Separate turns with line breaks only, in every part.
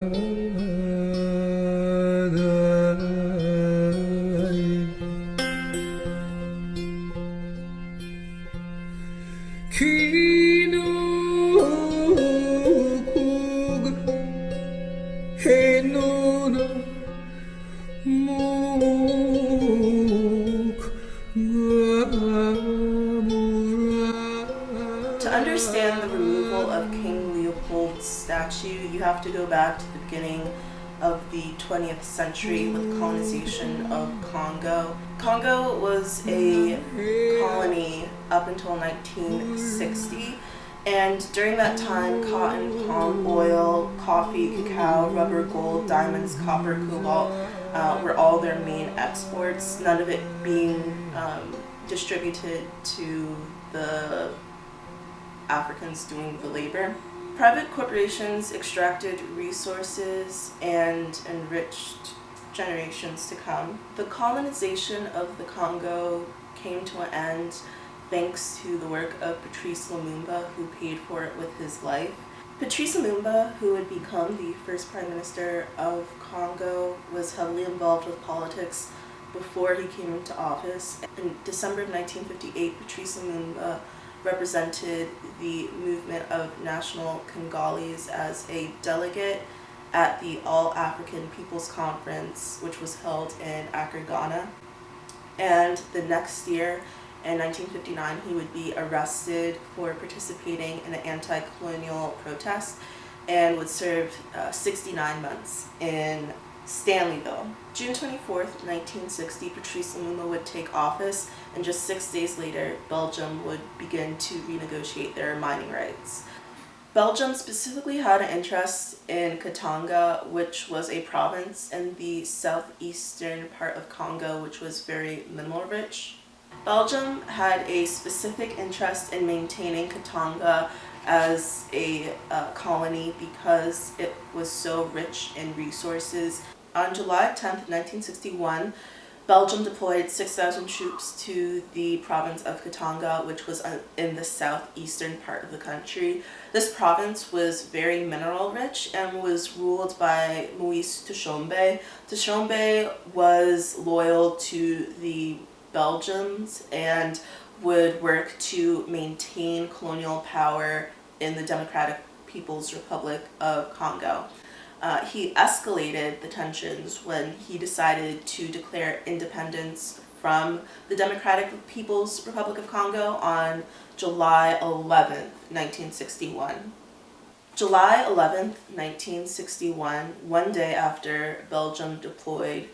To understand the removal of King Leopold's statue, you have to go back to the beginning of the 20th century with the colonization of Congo. Congo was a colony up until 1960, and during that time, cotton, palm oil, coffee, cacao, rubber, gold, diamonds, copper, cobalt were all their main exports, none of it being distributed to the Africans doing the labor. Private corporations extracted resources and enriched generations to come. The colonization of the Congo came to an end thanks to the work of Patrice Lumumba, who paid for it with his life. Patrice Lumumba, who would become the first prime minister of Congo, was heavily involved with politics before he came into office. In December of 1958, Patrice Lumumba represented the movement of national Congolese as a delegate at the All-African People's Conference, which was held in Accra, Ghana. And the next year, in 1959, he would be arrested for participating in an anti-colonial protest and would serve 69 months in Stanleyville. June 24th, 1960, Patrice Lumumba would take office, and just 6 days later, Belgium would begin to renegotiate their mining rights. Belgium specifically had an interest in Katanga, which was a province in the southeastern part of Congo, which was very mineral rich. Belgium had a specific interest in maintaining Katanga as a colony because it was so rich in resources. On July 10th, 1961, Belgium deployed 6,000 troops to the province of Katanga, which was in the southeastern part of the country. This province was very mineral rich and was ruled by Moise Tshombe. Tshombe was loyal to the Belgians and would work to maintain colonial power in the Democratic People's Republic of Congo. He escalated the tensions when he decided to declare independence from the Democratic People's Republic of Congo on July 11th, 1961. July 11th, 1961, one day after Belgium deployed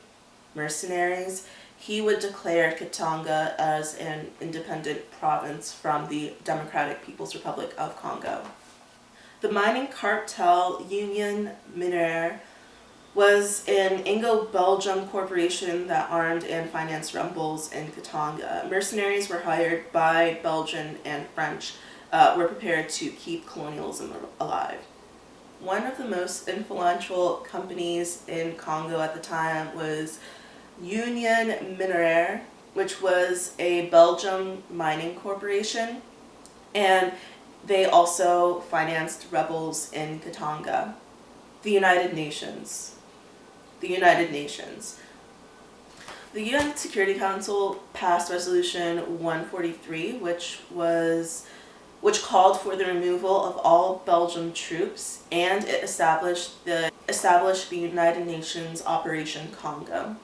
mercenaries, he would declare Katanga as an independent province from the Democratic People's Republic of Congo. The mining cartel Union Minière was an Anglo-Belgian corporation that armed and financed rebels in Katanga. Mercenaries were hired by Belgian and French, were prepared to keep colonialism alive. One of the most influential companies in Congo at the time was Union Minière, which was a Belgian mining corporation, and they also financed rebels in Katanga. The United Nations. The UN Security Council passed Resolution 143, which called for the removal of all Belgian troops, and it established the United Nations Operation Congo.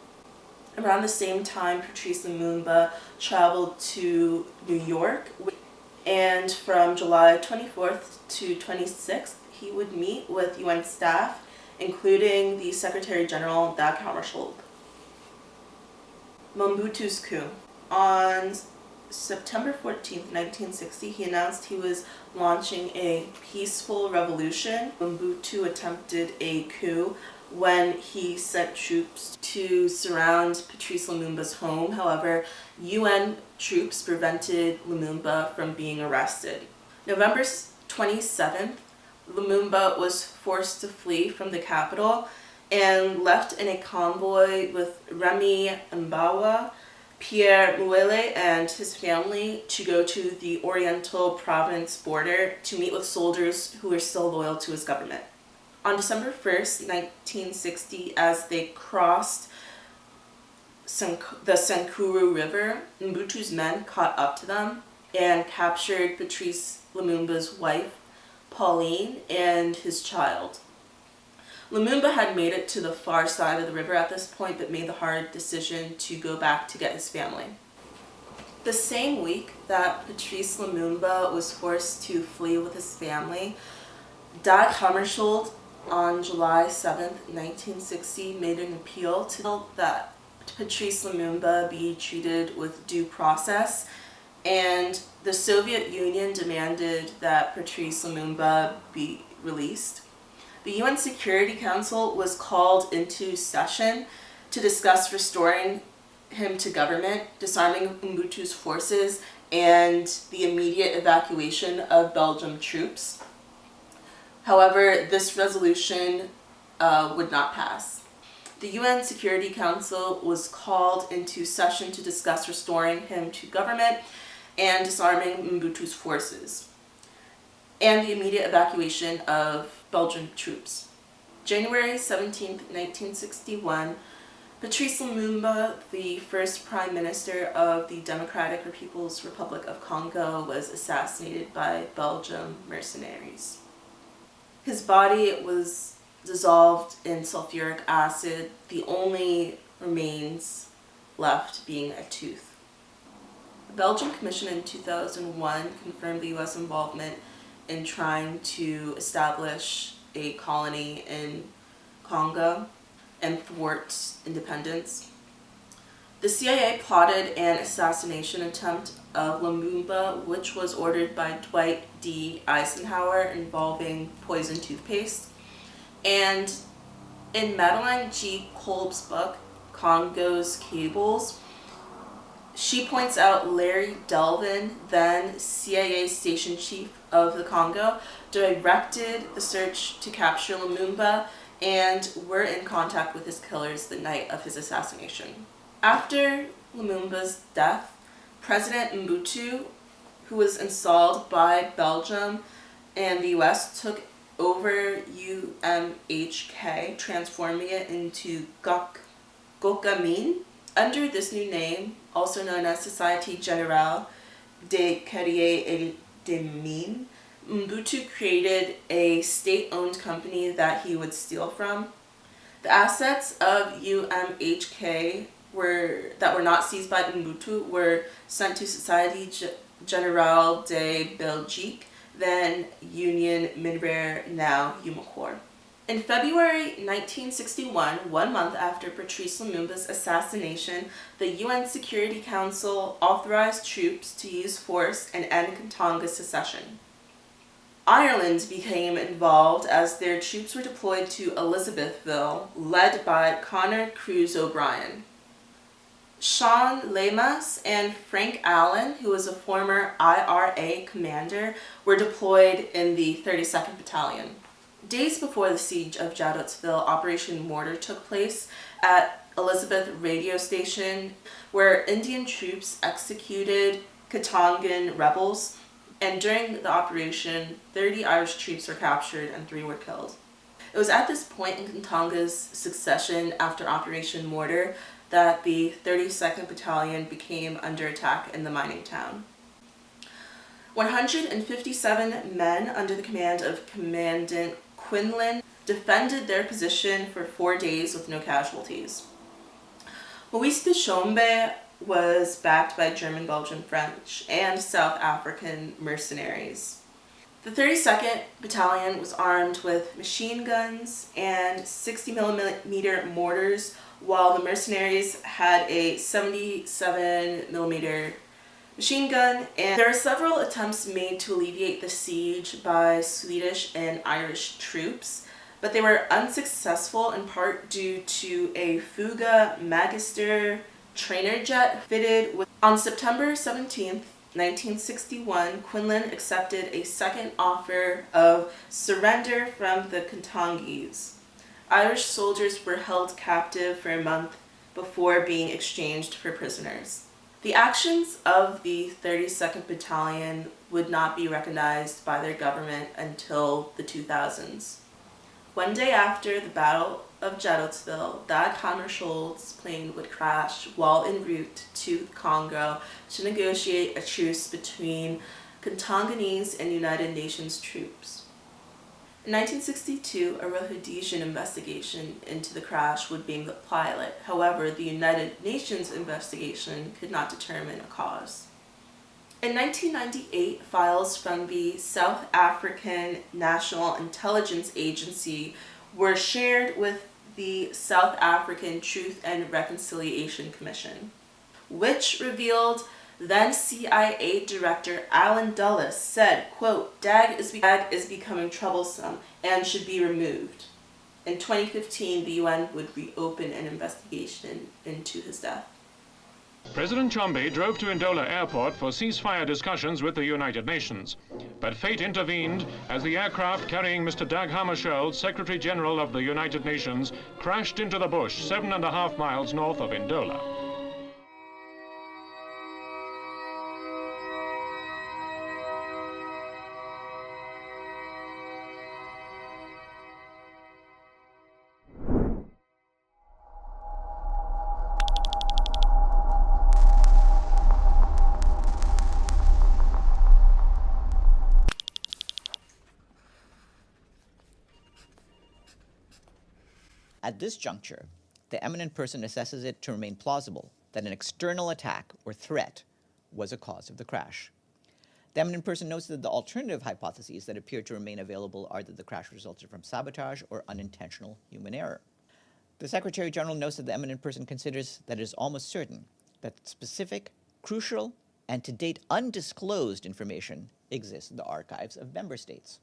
Around the same time, Patrice Lumumba traveled to New York, and from July 24th to 26th, he would meet with UN staff, including the Secretary General Dag Hammarskjöld. Mobutu's coup. On September 14th, 1960, he announced he was launching a peaceful revolution. Mobutu attempted a coup when he sent troops to surround Patrice Lumumba's home. However, UN troops prevented Lumumba from being arrested. November 27th, Lumumba was forced to flee from the capital and left in a convoy with Remy Mbawa, Pierre Muele, and his family to go to the Oriental Province border to meet with soldiers who were still loyal to his government. On December 1st, 1960, as they crossed the Sankuru River, Mobutu's men caught up to them and captured Patrice Lumumba's wife, Pauline, and his child. Lumumba had made it to the far side of the river at this point, but made the hard decision to go back to get his family. The same week that Patrice Lumumba was forced to flee with his family, Dag Hammarskjöld on July 7th, 1960, made an appeal to that Patrice Lumumba be treated with due process, and the Soviet Union demanded that Patrice Lumumba be released. The UN Security Council was called into session to discuss restoring him to government, disarming Mobutu's forces, and the immediate evacuation of Belgian troops. However, this resolution would not pass. The UN Security Council was called into session to discuss restoring him to government and disarming Mobutu's forces, and the immediate evacuation of Belgian troops. January 17, 1961, Patrice Lumumba, the first Prime Minister of the Democratic or People's Republic of Congo, was assassinated by Belgian mercenaries. His body was dissolved in sulfuric acid, the only remains left being a tooth. The Belgian Commission in 2001 confirmed the U.S. involvement in trying to establish a colony in Congo and thwart independence. The CIA plotted an assassination attempt of Lumumba, which was ordered by Dwight D. Eisenhower, involving poison toothpaste. And in Madeline G. Kolb's book, Congo's Cables, she points out Larry Delvin, then CIA station chief of the Congo, directed the search to capture Lumumba and were in contact with his killers the night of his assassination. After Lumumba's death, President Mobutu, who was installed by Belgium and the US, took over UMHK, transforming it into Gokamin. Under this new name, also known as Société Générale des Carriers et des Mines, Mobutu created a state-owned company that he would steal from. The assets of UMHK that were not seized by Mobutu were sent to Société Générale de Belgique, then Union Minière, now Umicore. In February 1961, 1 month after Patrice Lumumba's assassination, the UN Security Council authorized troops to use force and end Katanga's secession. Ireland became involved as their troops were deployed to Elizabethville, led by Conor Cruise O'Brien. Sean Lemas and Frank Allen, who was a former IRA commander, were deployed in the 32nd Battalion. Days before the siege of Jadotville, Operation Mortar took place at Elizabeth radio station, where Indian troops executed Katangan rebels, and during the operation, 30 Irish troops were captured and 3 were killed. It was at this point in Katanga's succession after Operation Mortar that the 32nd Battalion became under attack in the mining town. 157 men under the command of Commandant Quinlan defended their position for 4 days with no casualties. Moise Tshombe was backed by German, Belgian, French, and South African mercenaries. The 32nd Battalion was armed with machine guns and 60mm mortars, while the mercenaries had a 77mm machine gun, and there are several attempts made to alleviate the siege by Swedish and Irish troops, but they were unsuccessful in part due to a Fuga Magister trainer jet fitted with. On September 17, 1961, Quinlan accepted a second offer of surrender from the Katangese. Irish soldiers were held captive for a month before being exchanged for prisoners. The actions of the 32nd Battalion would not be recognized by their government until the 2000s. One day after the Battle of Jadotville, Dag Hammarskjöld's plane would crash while en route to Congo to negotiate a truce between Congolese and United Nations troops. In 1962, a Rhodesian investigation into the crash would blame the pilot. However, the United Nations investigation could not determine a cause. In 1998, files from the South African National Intelligence Agency were shared with the South African Truth and Reconciliation Commission, which revealed then CIA Director Alan Dulles said, quote, Dag is becoming troublesome and should be removed. In 2015, the UN would reopen an investigation into his death.
President Chombe drove to Ndola Airport for ceasefire discussions with the United Nations. But fate intervened as the aircraft carrying Mr. Dag Hammarskjöld, Secretary General of the United Nations, crashed into the bush 7.5 miles north of Ndola.
At this juncture, the eminent person assesses it to remain plausible that an external attack or threat was a cause of the crash. The eminent person notes that the alternative hypotheses that appear to remain available are that the crash resulted from sabotage or unintentional human error. The Secretary General notes that the eminent person considers that it is almost certain that specific, crucial, and to date undisclosed information exists in the archives of member states.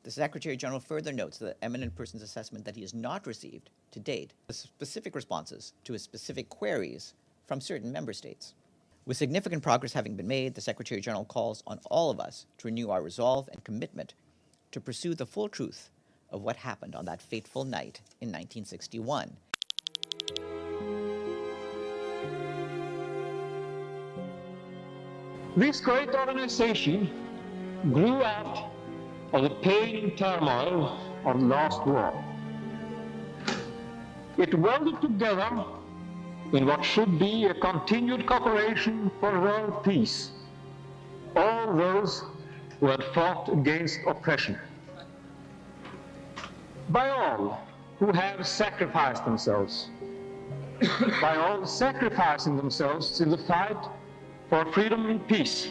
The Secretary General further notes the eminent person's assessment that he has not received, to date, the specific responses to his specific queries from certain member states. With significant progress having been made, the Secretary General calls on all of us to renew our resolve and commitment to pursue the full truth of what happened on that fateful night in 1961.
This great organization grew out of the pain and turmoil of the last war. It welded together in what should be a continued cooperation for world peace, all those who had fought against oppression. By all who have sacrificed themselves, by all sacrificing themselves in the fight for freedom and peace.